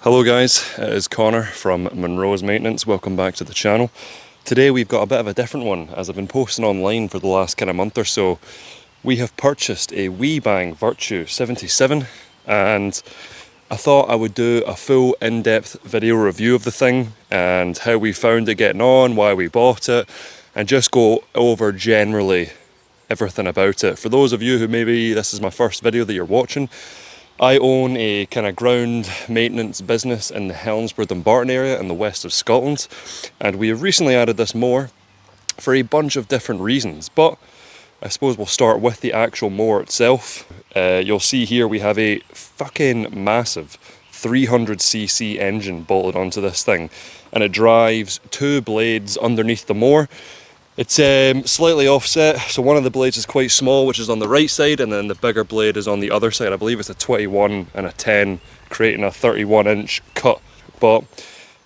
Hello guys, it is Connor from Monroe's Maintenance. Welcome back to the channel. Today we've got a bit of a different one. As I've been posting online for the last kind of month or so, we have purchased a Weibang Virtue 77 and I thought I would do a full in-depth video review of the thing and how we found it getting on, why we bought it, and just go over generally everything about it. For those of you who maybe this is my first video that you're watching, I own a kind of ground maintenance business in the Helensburgh Dumbarton area in the west of Scotland, and we have recently added this mower for a bunch of different reasons, but I suppose we'll start with the actual mower itself. You'll see here we have a fucking massive 300cc engine bolted onto this thing, and it drives two blades underneath the mower. It's slightly offset, so one of the blades is quite small, which is on the right side, and then the bigger blade is on the other side. I believe it's a 21 and a 10, creating a 31-inch cut. But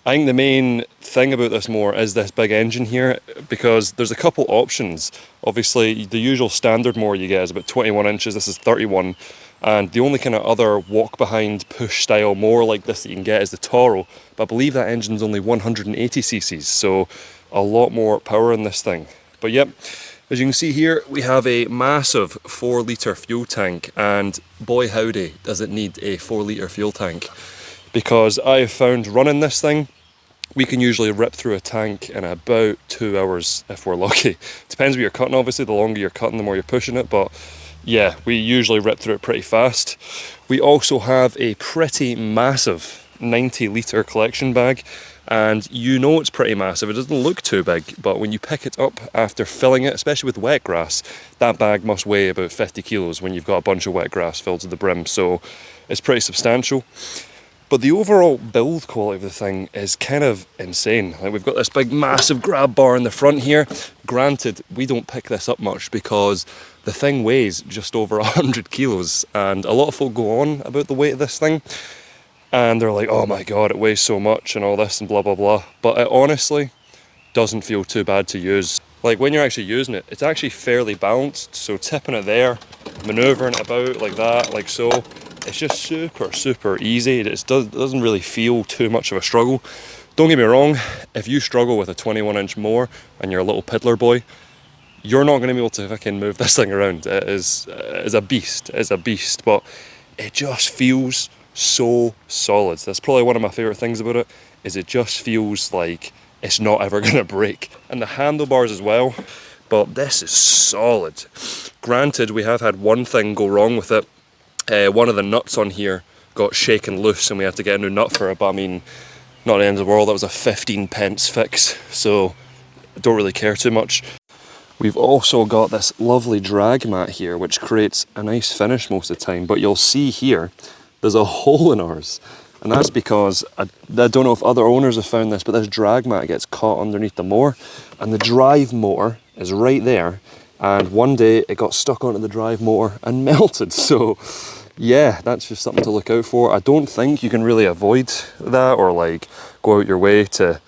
I think the main thing about this mower is this big engine here, because there's a couple options. Obviously, the usual standard mower you get is about 21 inches, this is 31, and the only kind of other walk-behind push-style mower like this that you can get is the Toro, but I believe that engine's only 180cc, so a lot more power in this thing. But yep, as you can see here, we have a massive 4-litre fuel tank, and boy howdy does it need a 4-litre fuel tank, because I have found running this thing, we can usually rip through a tank in about 2 hours if we're lucky. Depends what you're cutting, obviously. The longer you're cutting, the more you're pushing it, but yeah, we usually rip through it pretty fast. We also have a pretty massive 90-litre collection bag, and you know it's pretty massive. It doesn't look too big, but when you pick it up after filling it, especially with wet grass, that bag must weigh about 50 kilos when you've got a bunch of wet grass filled to the brim, so it's pretty substantial. But the overall build quality of the thing is kind of insane. Like, we've got this big massive grab bar in the front here. Granted, we don't pick this up much because the thing weighs just over 100 kilos, and a lot of folk go on about the weight of this thing, and they're like, oh my god, it weighs so much and all this and blah blah blah. But it honestly doesn't feel too bad to use. Like, when you're actually using it, it's actually fairly balanced, so tipping it there, manoeuvring it about like that, like so, it's just super easy. It doesn't really feel too much of a struggle. Don't get me wrong, if you struggle with a 21-inch mower and you're a little piddler boy, you're not going to be able to fucking move this thing around. It is a beast, but it just feels so solid. That's probably one of my favourite things about it, is it just feels like it's not ever going to break. And the handlebars as well, but this is solid. Granted, we have had one thing go wrong with it. One of the nuts on here got shaken loose and we had to get a new nut for it, but I mean, not the end of the world. That was a 15p fix, so I don't really care too much. We've also got this lovely drag mat here, which creates a nice finish most of the time, but you'll see here there's a hole in ours, and that's because I don't know if other owners have found this, but this drag mat gets caught underneath the mower, and the drive motor is right there, and one day it got stuck onto the drive motor and melted. So yeah, that's just something to look out for. I don't think you can really avoid that or like go out your way to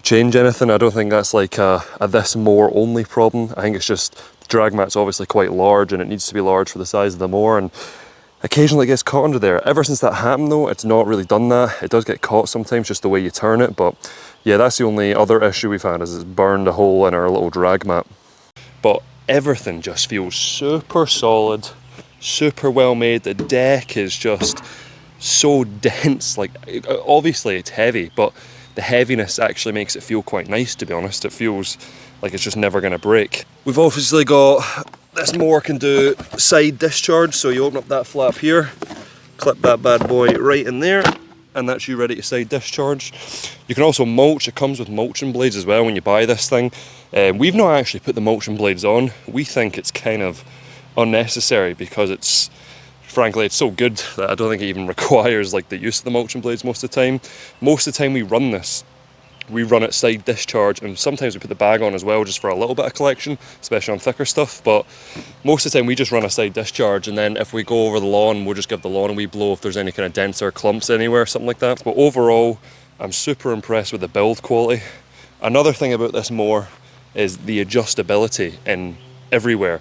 change anything. I don't think that's like a this mower only problem. I think it's just the drag mat's obviously quite large and it needs to be large for the size of the mower, and occasionally it gets caught under there. Ever since that happened though, it's not really done that. It does get caught sometimes, just the way you turn it, but yeah, that's the only other issue we've had, is it's burned a hole in our little drag mat. But everything just feels super solid, super well made. The deck is just so dense. Like, obviously it's heavy, but the heaviness actually makes it feel quite nice, to be honest. It feels like it's just never going to break. We've obviously got, this mower can do side discharge, so you open up that flap here, clip that bad boy right in there, and that's you ready to side discharge. You can also mulch. It comes with mulching blades as well when you buy this thing. We've not actually put the mulching blades on. We think it's kind of unnecessary because it's, frankly, it's so good that I don't think it even requires like the use of the mulching blades most of the time. Most of the time we run this, we run it side discharge, and sometimes we put the bag on as well just for a little bit of collection, especially on thicker stuff, but most of the time we just run a side discharge, and then if we go over the lawn, we'll just give the lawn a wee blow if there's any kind of dents or clumps anywhere, something like that. But overall, I'm super impressed with the build quality. Another thing about this mower is the adjustability in everywhere.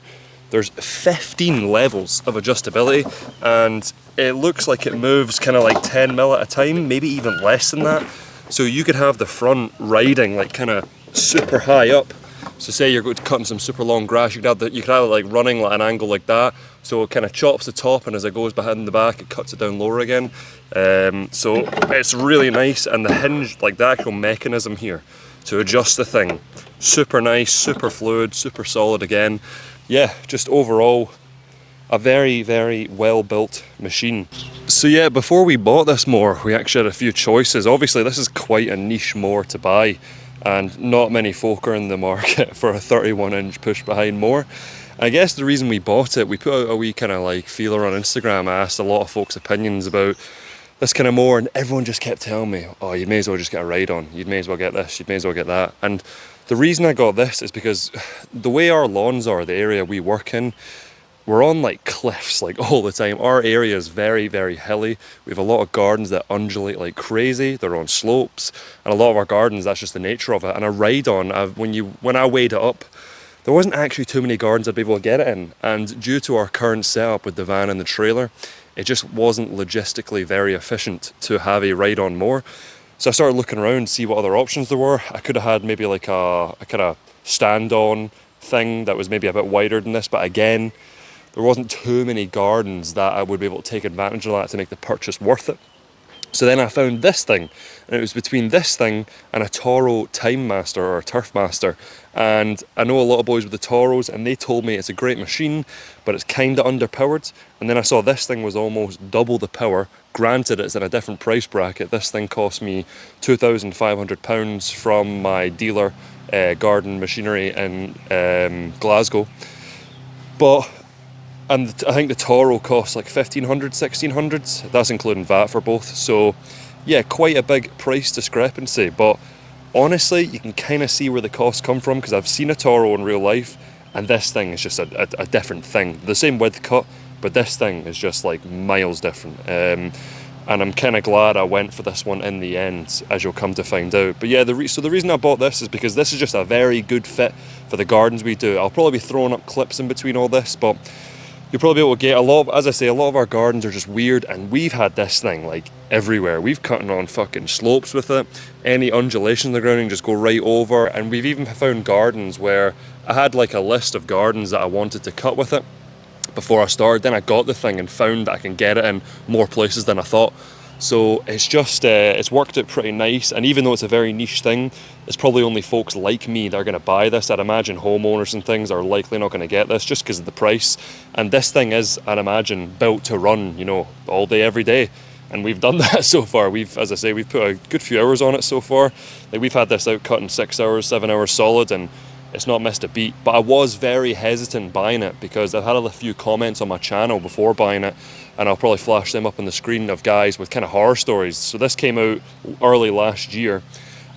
there's 15 levels of adjustability, and it looks like it moves kind of like 10 mil at a time, maybe even less than that. So you could have the front riding like kind of super high up. So say you're cutting some super long grass, you could have it like running at an angle like that. So it kind of chops the top, and as it goes behind the back, it cuts it down lower again. So it's really nice, and the hinge, like the actual mechanism here to adjust the thing, super nice, super fluid, super solid again. Yeah, just overall a very, very well built machine. So yeah, before we bought this mower, we actually had a few choices. Obviously this is quite a niche mower to buy, and not many folk are in the market for a 31-inch push behind mower. I guess the reason we bought it, we put out a wee kind of like feeler on Instagram. I asked a lot of folks' opinions about this kind of mower, and everyone just kept telling me, oh, you may as well just get a ride-on, you may as well get this, you may as well get that. And the reason I got this is because the way our lawns are, the area we work in, we're on like cliffs like all the time. Our area is very, very hilly. We have a lot of gardens that undulate like crazy. They're on slopes, and a lot of our gardens, that's just the nature of it. And a ride-on, when I weighed it up, there wasn't actually too many gardens I'd be able to get it in. And due to our current setup with the van and the trailer, it just wasn't logistically very efficient to have a ride-on mower. So I started looking around to see what other options there were. I could have had maybe like a kind of stand-on thing that was maybe a bit wider than this, but again, there wasn't too many gardens that I would be able to take advantage of that to make the purchase worth it. So then I found this thing, and it was between this thing and a Toro Time Master or a Turf Master. And I know a lot of boys with the Toros, and they told me it's a great machine, but it's kind of underpowered. And then I saw this thing was almost double the power. Granted, it's in a different price bracket. This thing cost me £2,500 from my dealer, Garden Machinery in Glasgow. And I think the Toro costs like 1,500, 1,600. That's including VAT for both. So yeah, quite a big price discrepancy. But honestly, you can kind of see where the costs come from, because I've seen a Toro in real life, and this thing is just a different thing. The same width cut, but this thing is just like miles different. And I'm kind of glad I went for this one in the end, as you'll come to find out. But yeah, so the reason I bought this is because this is just a very good fit for the gardens we do. I'll probably be throwing up clips in between all this, but you'll probably be able to get a lot of our gardens are just weird, and we've had this thing like everywhere. We've cutting on fucking slopes with it. Any undulation in the ground, you can just go right over. And we've even found gardens where I had like a list of gardens that I wanted to cut with it before I started. Then I got the thing and found that I can get it in more places than I thought. So it's just, it's worked out pretty nice. And even though it's a very niche thing, it's probably only folks like me that are going to buy this. I'd imagine homeowners and things are likely not going to get this just because of the price. And this thing is, I'd imagine, built to run, you know, all day, every day. And we've done that so far. As I say, we've put a good few hours on it so far. Like, we've had this out cut in 6 hours, 7 hours solid, and it's not missed a beat. But I was very hesitant buying it because I've had a few comments on my channel before buying it, and I'll probably flash them up on the screen, of guys with kind of horror stories. So this came out early last year,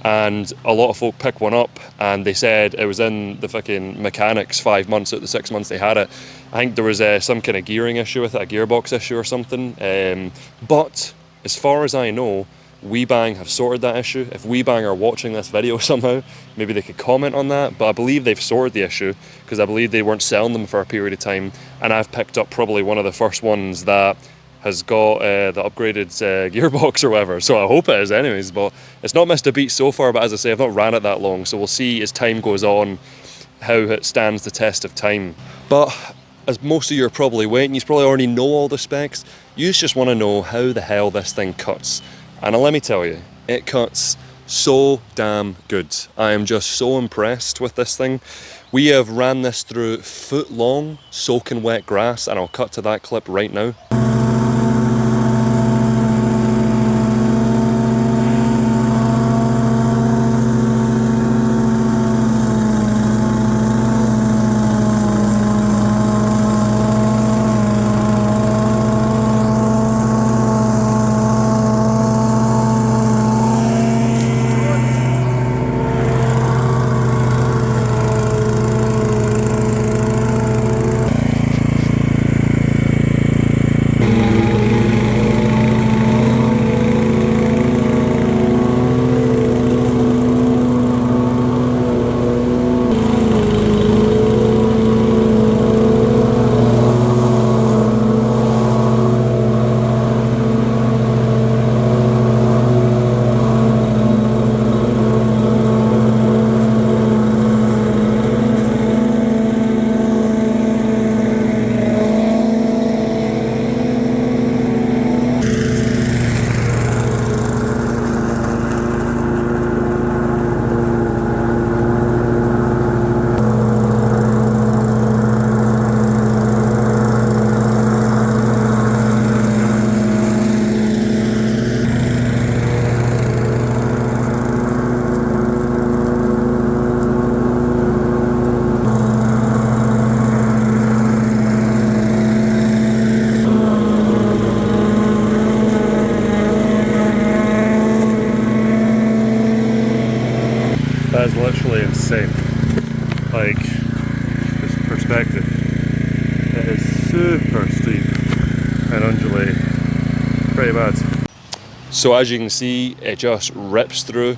and a lot of folk picked one up, and they said it was in the fucking mechanics 5 months out of the 6 months they had it. I think there was some kind of gearing issue with it, a gearbox issue or something. But as far as I know, Weibang have sorted that issue. If Weibang are watching this video somehow, maybe they could comment on that. But I believe they've sorted the issue, because I believe they weren't selling them for a period of time, and I've picked up probably one of the first ones that has got the upgraded gearbox or whatever. So I hope it is anyways, but it's not missed a beat so far. But as I say, I've not ran it that long, so we'll see as time goes on how it stands the test of time. But as most of you are probably waiting, you probably already know all the specs. You just want to know how the hell this thing cuts. And let me tell you, it cuts so damn good. I am just so impressed with this thing. We have ran this through foot-long soaking wet grass, and I'll cut to that clip right now. That is literally insane. Like, just perspective. It is super steep and undulating. Pretty bad. So as you can see, it just rips through.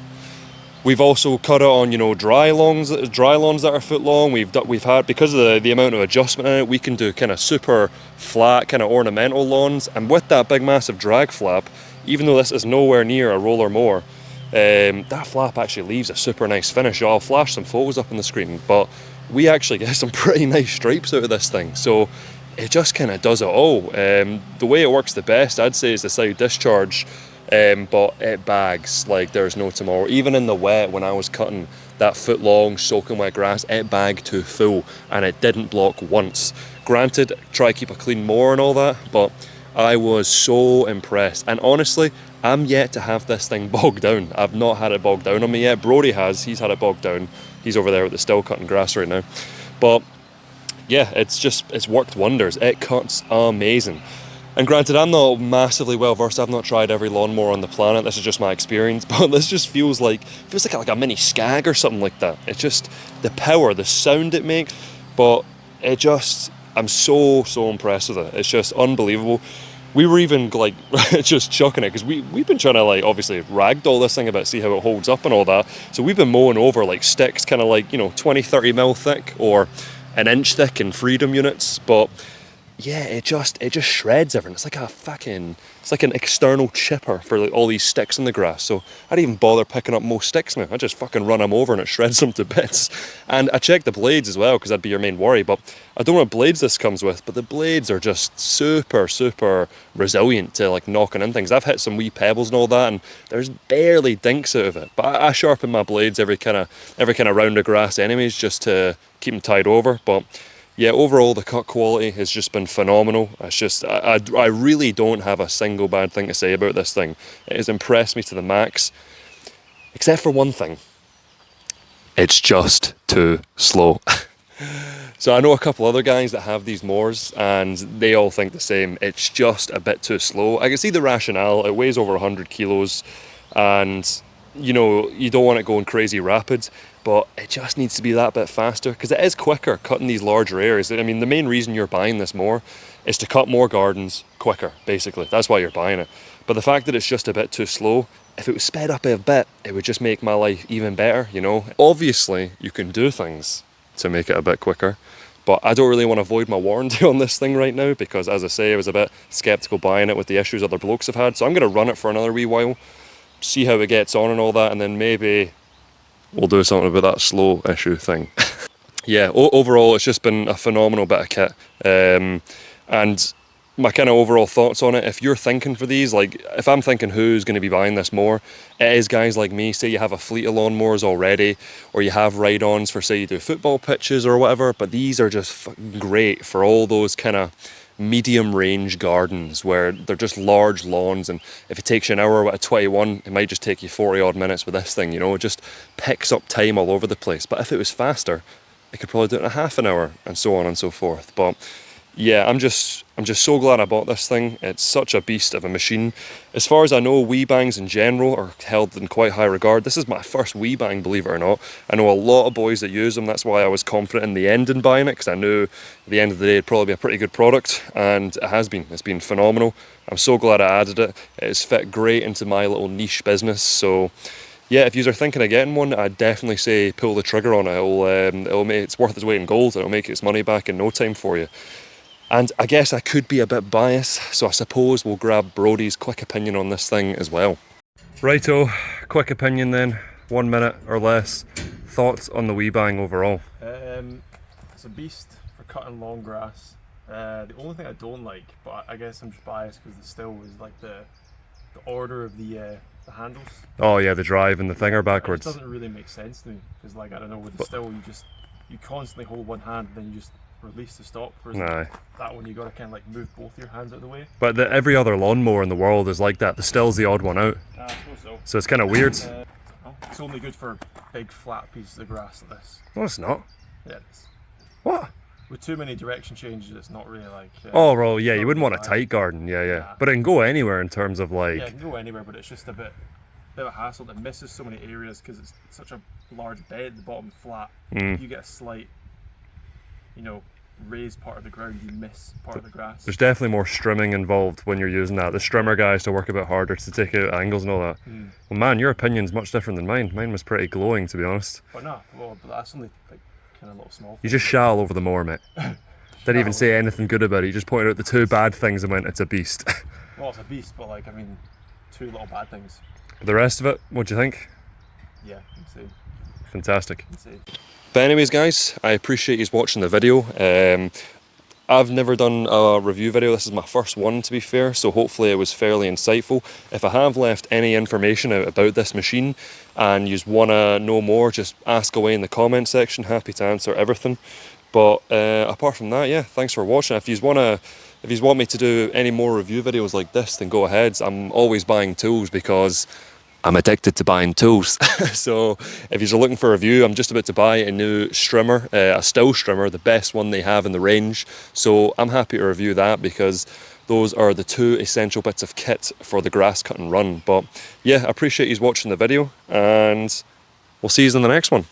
We've also cut it on, you know, dry lawns that are a foot long. We've had, because of the amount of adjustment in it, we can do kind of super flat, kind of ornamental lawns. And with that big massive drag flap, even though this is nowhere near a roller mower, that flap actually leaves a super nice finish. I'll flash some photos up on the screen, but we actually get some pretty nice stripes out of this thing. So it just kind of does it all. The way it works the best, I'd say, is the side discharge. But it bags like there's no tomorrow. Even in the wet, when I was cutting that foot long soaking wet grass, it bagged to full and it didn't block once. Granted, try to keep a clean mower and all that, but I was so impressed. And honestly, I'm yet to have this thing bogged down. I've not had it bogged down on me yet. Brody has, he's had it bogged down. He's over there with the still cutting grass right now. But yeah, it's worked wonders. It cuts amazing. And granted, I'm not massively well versed. I've not tried every lawnmower on the planet. This is just my experience. But this just feels like a mini Skag or something like that. It's just the power, the sound it makes. But I'm so impressed with it. It's just unbelievable. We were even like just chucking it because we've been trying to like obviously ragdoll this thing a bit, see how it holds up and all that. So we've been mowing over like sticks, kind of like, you know, 20-30 mil thick or an inch thick in Freedom units. But yeah, it just shreds everything. It's like an external chipper for like all these sticks in the grass. So I don't even bother picking up most sticks now. I just fucking run them over and it shreds them to bits. And I checked the blades as well because that'd be your main worry. But I don't know what blades this comes with, but the blades are just super resilient to like knocking in things. I've hit some wee pebbles and all that, and there's barely dinks out of it. But I sharpen my blades every kind of round of grass anyways, just to keep them tied over. But yeah, overall the cut quality has just been phenomenal. It's just, I really don't have a single bad thing to say about this thing. It has impressed me to the max, except for one thing. It's just too slow. So I know a couple other guys that have these mowers and they all think the same. It's just a bit too slow. I can see the rationale. It weighs over 100 kilos and, you know, you don't want it going crazy rapid, but it just needs to be that bit faster because it is quicker cutting these larger areas. I mean, the main reason you're buying this mower is to cut more gardens quicker, basically. That's why you're buying it. But the fact that it's just a bit too slow, if it was sped up a bit, it would just make my life even better, you know? Obviously, you can do things to make it a bit quicker, but I don't really want to void my warranty on this thing right now because, as I say, I was a bit skeptical buying it with the issues other blokes have had. So I'm going to run it for another wee while, see how it gets on and all that, and then maybe we'll do something about that slow issue thing. Yeah, overall it's just been a phenomenal bit of kit. And my kind of overall thoughts on it, if you're thinking for these, like if I'm thinking who's going to be buying this more, it is guys like me. Say you have a fleet of lawnmowers already, or you have ride-ons for, say, you do football pitches or whatever, but these are just fucking great for all those kind of medium range gardens where they're just large lawns, and if it takes you an hour with a 21, it might just take you 40 odd minutes with this thing, you know. It just picks up time all over the place. But if it was faster, it could probably do it in a half an hour, and so on and so forth. But yeah, I'm just so glad I bought this thing. It's such a beast of a machine. As far as I know, Weibangs in general are held in quite high regard. This is my first Weibang, believe it or not. I know a lot of boys that use them. That's why I was confident in the end in buying it, because I knew at the end of the day it'd probably be a pretty good product, and it has been. It's been phenomenal. I'm so glad I added it. It's fit great into my little niche business. So yeah, if you are thinking of getting one, I'd definitely say pull the trigger on it. It'll make it's worth its weight in gold. It'll make its money back in no time for you. And I guess I could be a bit biased, so I suppose we'll grab Brody's quick opinion on this thing as well. Righto, quick opinion then, 1 minute or less. Thoughts on the Weibang overall? It's a beast for cutting long grass. The only thing I don't like, but I guess I'm just biased because the still is like the order of the handles. Oh yeah, the drive and the thing are backwards. It doesn't really make sense to me because, like, I don't know, with the still you constantly hold one hand and then you just release the stop, whereas that one you got to kind of like move both your hands out of the way. But every other lawnmower in the world is like that. The still's the odd one out. I suppose so. So it's kind of weird. It's only good for big flat pieces of grass like this. No, it's not. Yeah, it is. What? With too many direction changes, it's not really like... oh, well, yeah, you wouldn't want a tight garden, yeah. Nah. But it can go anywhere in terms of like... Yeah, it can go anywhere, but it's just a bit of a hassle that misses so many areas because it's such a large bed at the bottom, flat. Mm. You get a slight, you know, raised part of the ground, you miss part of the grass. There's definitely more strimming involved when you're using that. The strimmer guys to work a bit harder to take out angles and all that. Well, man, your opinion's much different than mine. Mine was pretty glowing, to be honest. But no, well, but that's only like kind of little small. You just shat all over the mower, mate. Didn't even say anything good about it. You just pointed out the two bad things and went, it's a beast. Well, it's a beast, but like, I mean, two little bad things. The rest of it, what do you think? Yeah, insane. Fantastic. Insane. But anyways, guys, I appreciate you watching the video. I've never done a review video. This is my first one, to be fair, so hopefully it was fairly insightful. If I have left any information out about this machine and you want to know more, just ask away in the comment section. Happy to answer everything. But apart from that, yeah, thanks for watching. If you want me to do any more review videos like this, then go ahead. I'm always buying tools because I'm addicted to buying tools. So if you're looking for a review, I'm just about to buy a new strimmer, a still strimmer, the best one they have in the range. So I'm happy to review that because those are the two essential bits of kit for the grass cut and run. But yeah, I appreciate you watching the video and we'll see you in the next one.